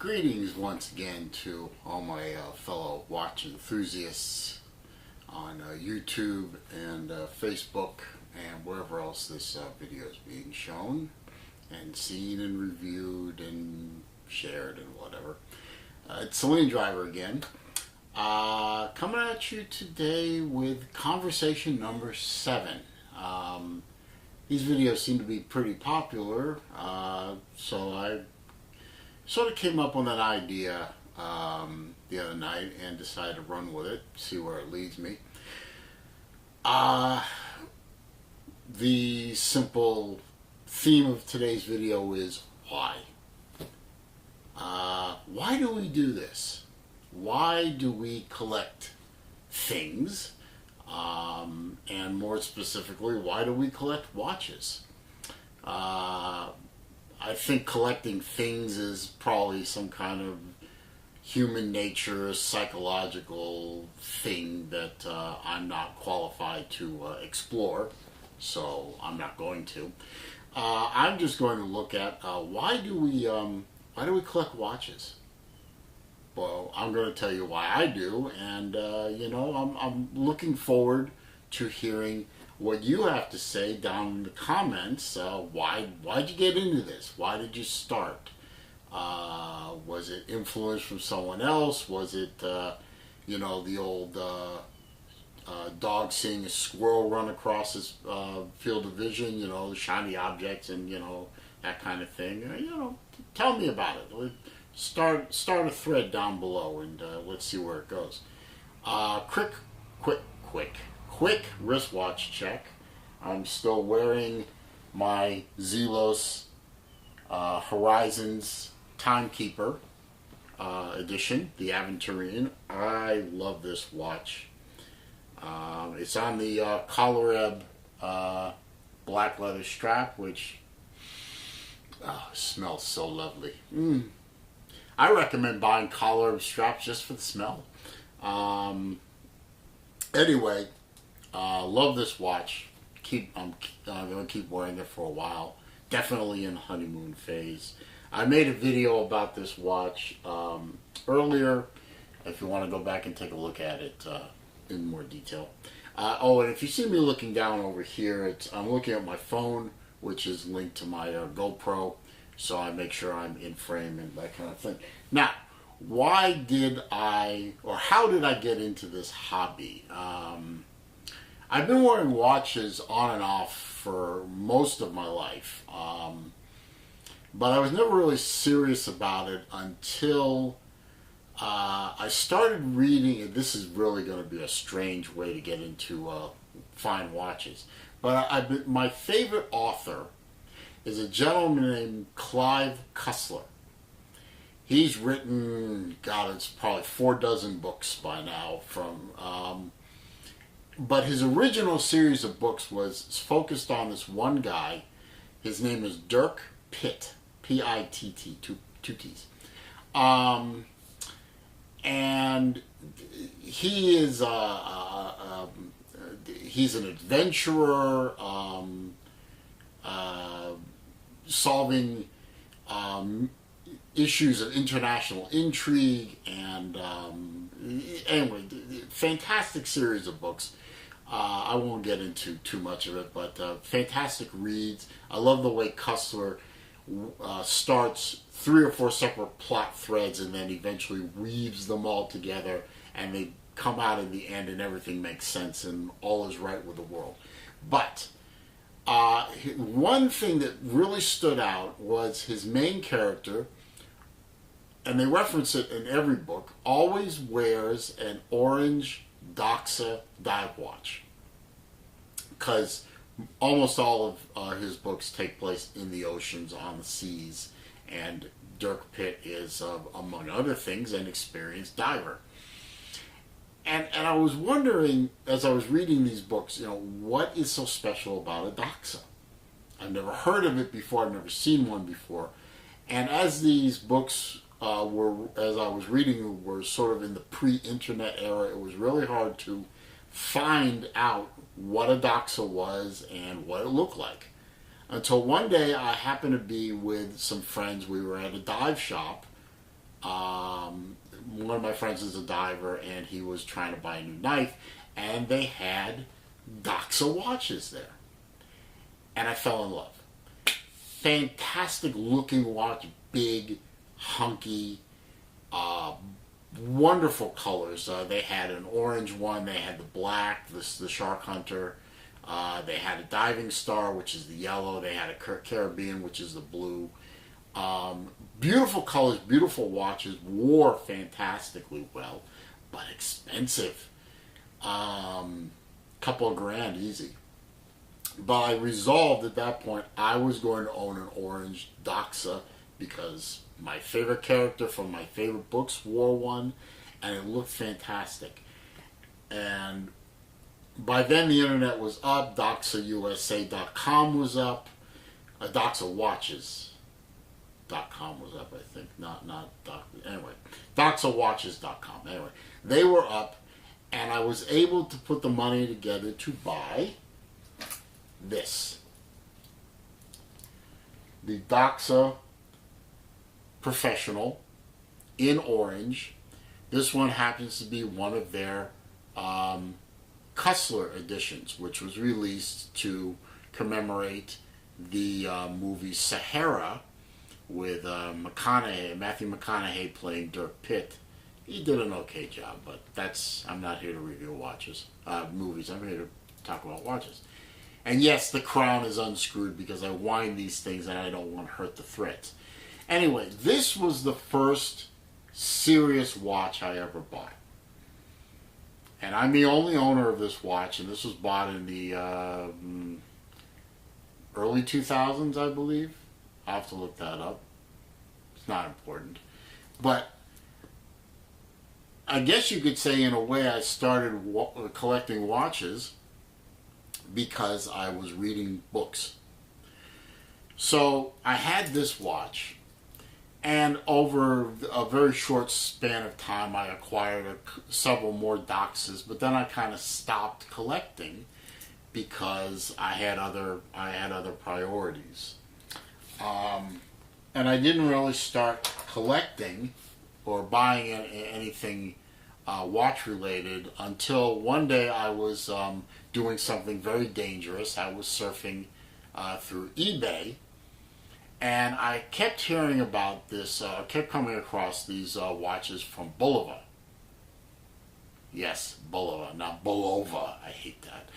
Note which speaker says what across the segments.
Speaker 1: Greetings once again to all my fellow watch enthusiasts on YouTube and Facebook and wherever else this video is being shown and seen and reviewed and shared and whatever. It's Celine Driver again, coming at you today with conversation number 7. These videos seem to be pretty popular, so I sort of came up with that idea the other night and decided to run with it, see where it leads me. The simple theme of today's video is why. Why do we do this? Why do we collect things? And more specifically, why do we collect watches? I think collecting things is probably some kind of human nature, psychological thing that I'm not qualified to explore, so I'm not going to. I'm just going to look at why do we collect watches? Well, I'm going to tell you why I do, and I'm looking forward to hearing what you have to say down in the comments. Why'd you get into this? Why did you start? Was it influence from someone else? Was it, the old dog seeing a squirrel run across his field of vision, the shiny objects and, that kind of thing? Tell me about it. Start a thread down below and let's see where it goes. Quick wristwatch check. I'm still wearing my Zelos Horizons Timekeeper edition, the Aventurine. I love this watch. It's on the Collareb black leather strap, which smells so lovely. I recommend buying Collareb straps just for the smell. Anyway, love this watch. I'm going to keep wearing it for a while. Definitely in the honeymoon phase. I made a video about this watch earlier. If you want to go back and take a look at it in more detail. And if you see me looking down over here, I'm looking at my phone, which is linked to my GoPro, so I make sure I'm in frame and that kind of thing. Now, how did I get into this hobby? I've been wearing watches on and off for most of my life, but I was never really serious about it until I started reading, and this is really going to be a strange way to get into fine watches, but my favorite author is a gentleman named Clive Cussler. He's written, it's probably 4 dozen books by now but his original series of books was focused on this one guy. His name is Dirk Pitt, P-I-T-T, two T's. And he is he's an adventurer, solving issues of international intrigue, and anyway, fantastic series of books. I won't get into too much of it, but fantastic reads. I love the way Cussler starts 3 or 4 separate plot threads and then eventually weaves them all together, and they come out in the end and everything makes sense and all is right with the world. But one thing that really stood out was his main character, and they reference it in every book, always wears an orange Doxa dive watch, because almost all of his books take place in the oceans, on the seas, and Dirk Pitt is, among other things, an experienced diver. And I was wondering, as I was reading these books, what is so special about a Doxa? I've never heard of it before, I've never seen one before. And as these books as I was reading, were sort of in the pre-internet era, it was really hard to find out what a Doxa was and what it looked like. Until one day I happened to be with some friends. We were at a dive shop One of my friends is a diver, and he was trying to buy a new knife, and they had Doxa watches there. And I fell in love. Fantastic looking watch, big, hunky, wonderful colors. They had an orange one, they had the black, the Shark Hunter, they had a Diving Star, which is the yellow, they had a Caribbean, which is the blue. Beautiful colors, beautiful watches, wore fantastically well, but expensive. Couple of grand easy. But I resolved at that point I was going to own an orange Doxa because my favorite character from my favorite books wore one, and it looked fantastic. And by then the internet was up, DoxaUSA.com was up, DoxaWatches.com was up, I think. Anyway, DoxaWatches.com. Anyway, they were up, and I was able to put the money together to buy this. The Doxa Professional in orange. This one happens to be one of their Cussler editions, which was released to commemorate the movie Sahara with Matthew McConaughey playing Dirk Pitt. He did an okay job, but I'm not here to review movies. I'm here to talk about watches. And yes, the crown is unscrewed because I wind these things and I don't want to hurt the threads. Anyway, this was the first serious watch I ever bought. And I'm the only owner of this watch, and this was bought in the early 2000s, I believe. I'll have to look that up. It's not important. But I guess you could say, in a way, I started collecting watches because I was reading books. So I had this watch, and over a very short span of time I acquired several more Doxas, but then I kind of stopped collecting because I had other priorities. And I didn't really start collecting or buying anything watch related until one day I was doing something very dangerous. I was surfing through eBay, and I kept hearing about this, kept coming across these watches from Bulova. Yes, Bulova, not Bulova. I hate that.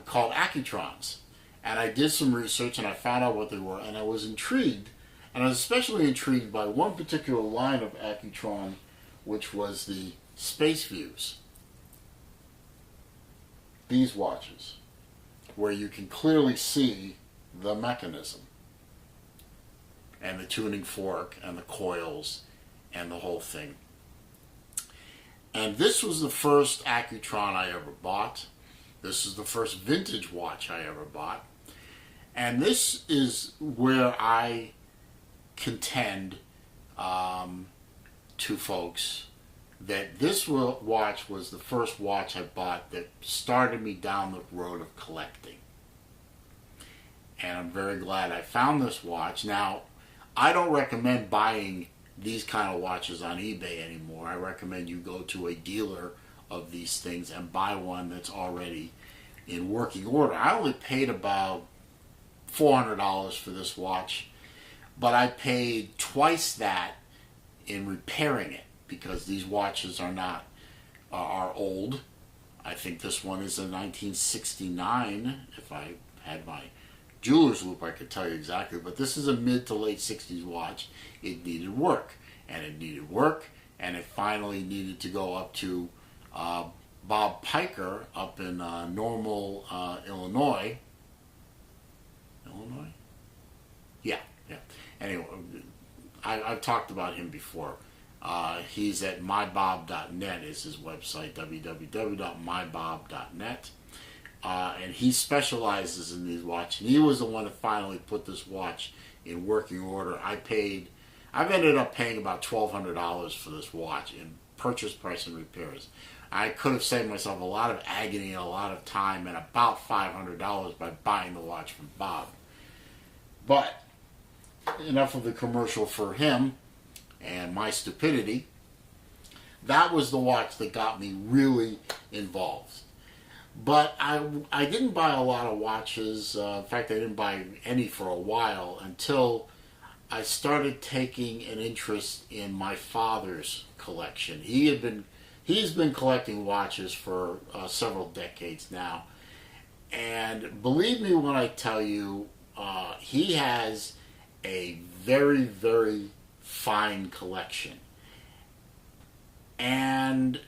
Speaker 1: Called Accutrons. And I did some research and I found out what they were, and I was intrigued. And I was especially intrigued by one particular line of Accutron, which was the Space Views. These watches, where you can clearly see the mechanism and the tuning fork and the coils and the whole thing. And this was the first Accutron I ever bought. This is the first vintage watch I ever bought. And this is where I contend to folks that this watch was the first watch I bought that started me down the road of collecting. And I'm very glad I found this watch. Now, I don't recommend buying these kind of watches on eBay anymore. I recommend you go to a dealer of these things and buy one that's already in working order. I only paid about $400 for this watch, but I paid twice that in repairing it because these watches are old. I think this one is a 1969. If I had my jeweler's loop, I could tell you exactly, but this is a mid to late 60s watch. It needed work, and it finally needed to go up to Bob Piker up in Normal, Illinois. Illinois? Yeah. Anyway, I've talked about him before. He's at mybob.net is his website, www.mybob.net. And he specializes in these watches. And he was the one that finally put this watch in working order. I've ended up paying about $1,200 for this watch in purchase price and repairs. I could have saved myself a lot of agony and a lot of time and about $500 by buying the watch from Bob. But enough of the commercial for him. and my stupidity, that was the watch that got me really involved. But I didn't buy a lot of watches. In fact, I didn't buy any for a while until I started taking an interest in my father's collection. He's been collecting watches for several decades now, and believe me when I tell you, he has a very, very fine collection. And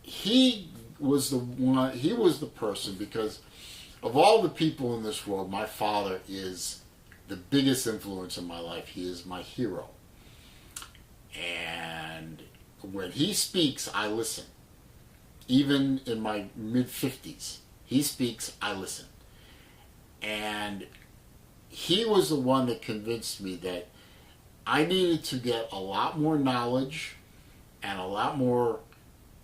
Speaker 1: he was the one. He was the person, because of all the people in this world, my father is the biggest influence in my life. He is my hero. And when he speaks, I listen. Even in my mid-50s, he speaks, I listen. And he was the one that convinced me that I needed to get a lot more knowledge and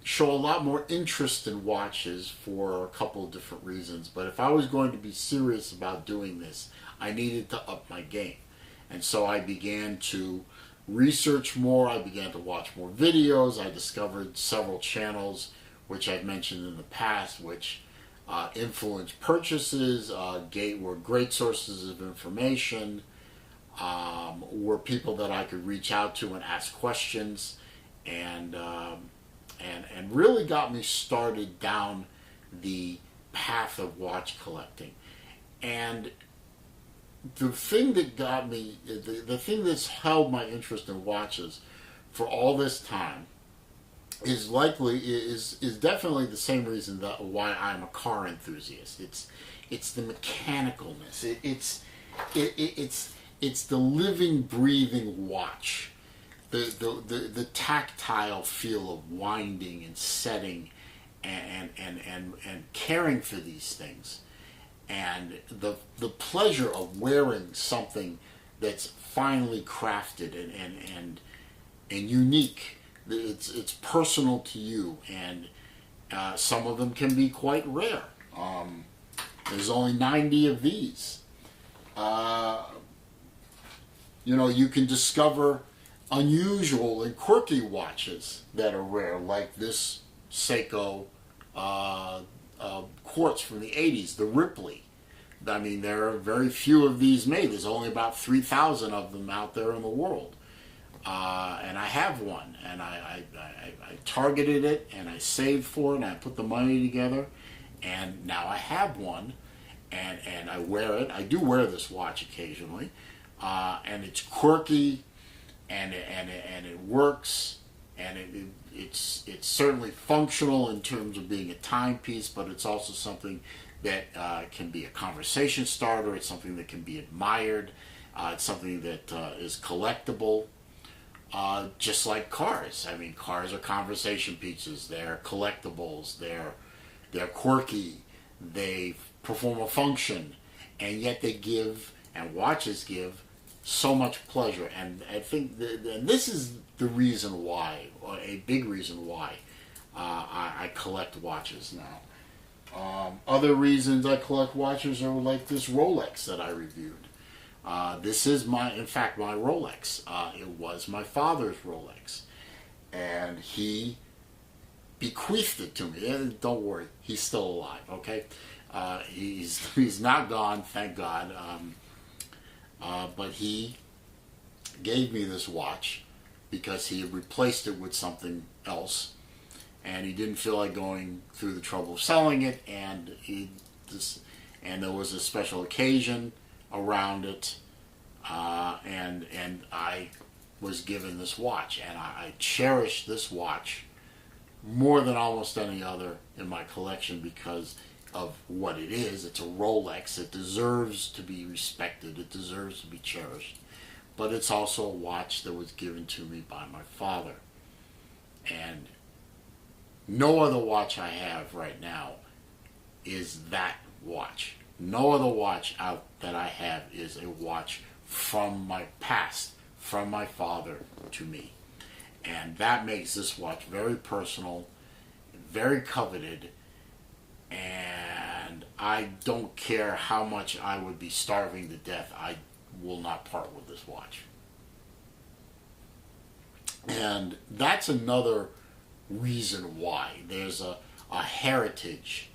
Speaker 1: show a lot more interest in watches for a couple of different reasons. But if I was going to be serious about doing this, I needed to up my game. And so I began to research more. I began to watch more videos. I discovered several channels, which I've mentioned in the past, which influenced purchases, were great sources of information, were people that I could reach out to and ask questions, and really got me started down the path of watch collecting. And the thing that got me, the thing that's held my interest in watches for all this time is definitely the same reason that why I'm a car enthusiast. It's the mechanicalness. It's the living, breathing watch. The tactile feel of winding and setting and caring for these things, and the pleasure of wearing something that's finely crafted and unique. It's personal to you, and some of them can be quite rare. There's only 90 of these. You can discover unusual and quirky watches that are rare, like this Seiko quartz from the 80s, the Ripley. I mean, there are very few of these made. There's only about 3,000 of them out there in the world. And I have one, and I targeted it, and I saved for it, and I put the money together, and now I have one, and I wear it. I do wear this watch occasionally, and it's quirky, and it works, and it's certainly functional in terms of being a timepiece, but it's also something that can be a conversation starter. It's something that can be admired. It's something that is collectible. Just like cars. I mean, cars are conversation pieces. They're collectibles. They're quirky. They perform a function, and yet they give, and watches give, so much pleasure. And I think and this is the reason why, or a big reason why, I collect watches now. Other reasons I collect watches are like this Rolex that I reviewed. This is in fact, my Rolex. It was my father's Rolex, and he bequeathed it to me. And don't worry, he's still alive. Okay, he's not gone, thank God. But he gave me this watch because he had replaced it with something else, and he didn't feel like going through the trouble of selling it, and there was a special occasion around it, and I was given this watch, and I cherish this watch more than almost any other in my collection because of what it is. It's a Rolex. It deserves to be respected. It deserves to be cherished. But it's also a watch that was given to me by my father. And no other watch I have right now is that watch. No other watch out that I have is a watch from my past, from my father to me. And that makes this watch very personal, very coveted, and I don't care how much I would be starving to death, I will not part with this watch. And that's another reason why there's a heritage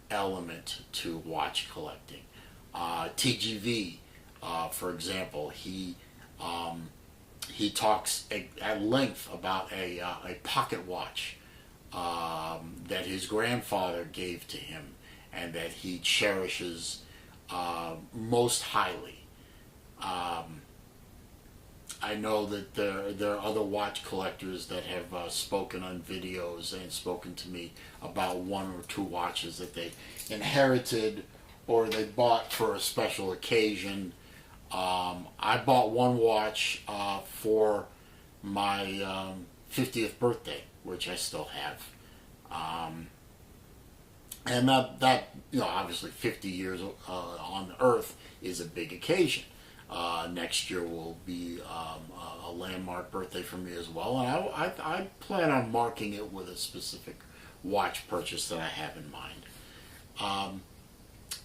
Speaker 1: element to watch collecting. TGV, for example, he talks at length about a pocket watch that his grandfather gave to him and that he cherishes most highly. I know that there are other watch collectors that have spoken on videos and spoken to me about one or two watches that they inherited or they bought for a special occasion. I bought one watch for my 50th birthday, which I still have. And that obviously 50 years on Earth is a big occasion. Next year will be a landmark birthday for me as well, and I plan on marking it with a specific watch purchase that I have in mind.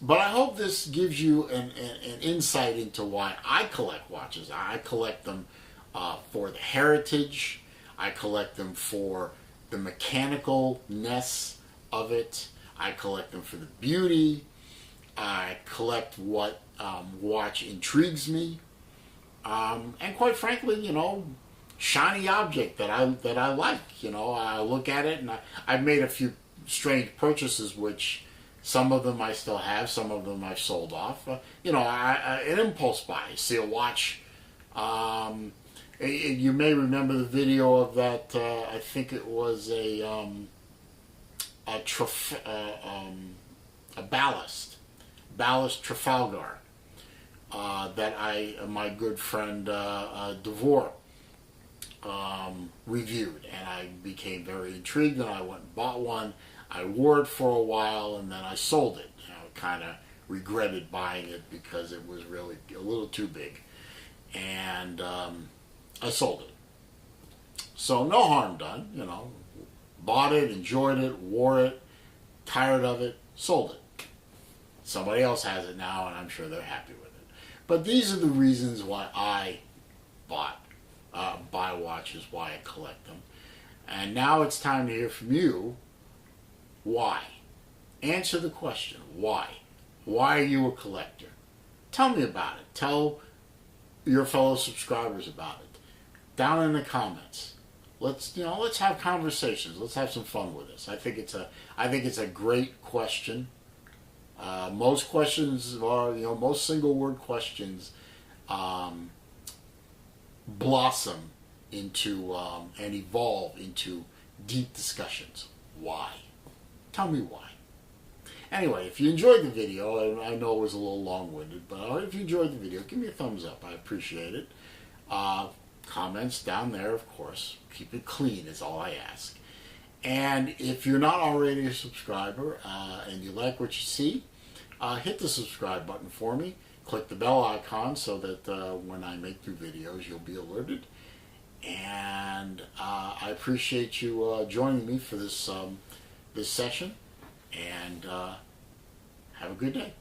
Speaker 1: But I hope this gives you an insight into why I collect watches. I collect them for the heritage. I collect them for the mechanicalness of it. I collect them for the beauty. I collect what watch intrigues me, and quite frankly, shiny object that I like. I look at it, and I've made a few strange purchases, which some of them I still have, some of them I've sold off. An impulse buy. See a watch. You may remember the video of that. I think it was a ballast Trafalgar that my good friend Devore reviewed, and I became very intrigued, and I went and bought one. I wore it for a while, and then I sold it. Kind of regretted buying it because it was really a little too big, and I sold it. So no harm done, Bought it, enjoyed it, wore it, tired of it, sold it. Somebody else has it now, and I'm sure they're happy with it. But these are the reasons why I buy watches, why I collect them. And now it's time to hear from you. Why? Answer the question. Why? Why are you a collector? Tell me about it. Tell your fellow subscribers about it. Down in the comments. Let's have conversations. Let's have some fun with this. I think it's a great question. Most questions are, most single word questions blossom into and evolve into deep discussions. Why? Tell me why. Anyway, if you enjoyed the video, I know it was a little long-winded, but if you enjoyed the video, give me a thumbs up. I appreciate it. Comments down there, of course. Keep it clean is all I ask. And if you're not already a subscriber and you like what you see, hit the subscribe button for me. Click the bell icon so that when I make new videos, you'll be alerted. And I appreciate you joining me for this session. And have a good day.